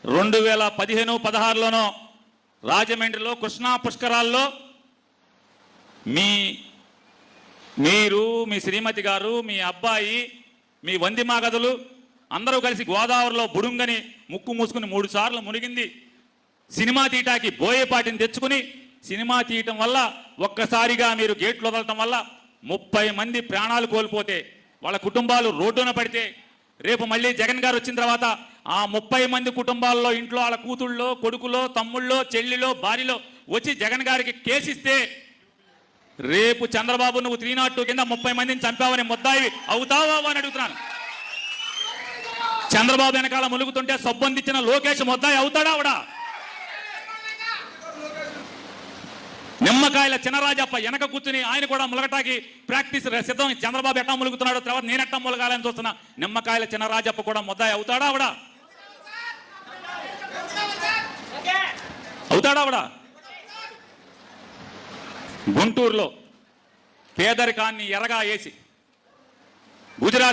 2015-16లోనో రాజమండ్రిలో కృష్ణా పుష్కరాల్లో మీరు మీ శ్రీమతి గారు మీ అబ్బాయి మీ వందిమాగదులు అందరూ కలిసి గోదావరిలో బుడుంగని ముక్కు మూసుకుని 3 సార్లు మునిగింది. సినిమా తీయటానికి బోయేపాటిని తెచ్చుకుని సినిమా తీయటం వల్ల ఒక్కసారిగా మీరు గేట్లు వదలటం వల్ల 30 మంది ప్రాణాలు కోల్పోతే వాళ్ళ కుటుంబాలు రోడ్డున పడితే రేపు మళ్ళీ జగన్ గారు వచ్చిన తర్వాత ఆ 30 మంది కుటుంబాల్లో ఇంట్లో వాళ్ళ కూతుళ్ళో కొడుకులో తమ్ముళ్ళో చెల్లిలో భార్యలో వచ్చి జగన్ గారికి కేసిస్తే రేపు చంద్రబాబు నువ్వు 302 కింద 30 మందిని చంపావని ముద్దాయి అవుతావా అని అడుగుతున్నాను. చంద్రబాబు వెనకాల ములుగుతుంటే సబ్బందించిన లోకేష్ ముద్దాయి అవుతాడా అవడా? నిమ్మకాయల చినరాజప్ప వెనక కూర్చుని ఆయన కూడా ములగటాకి ప్రాక్టీస్ సిద్ధం. చంద్రబాబు ఎట్టా ములుగుతున్నాడో తర్వాత నేను ఎట్టా ములగాలని చూస్తున్నా. నిమ్మకాయల చినరాజప్ప కూడా ముద్దాయి అవుతాడా అవడా? అవుతాడా అవడా? గుంటూరులో పేదరికాన్ని ఎరగా వేసి గుజరాత్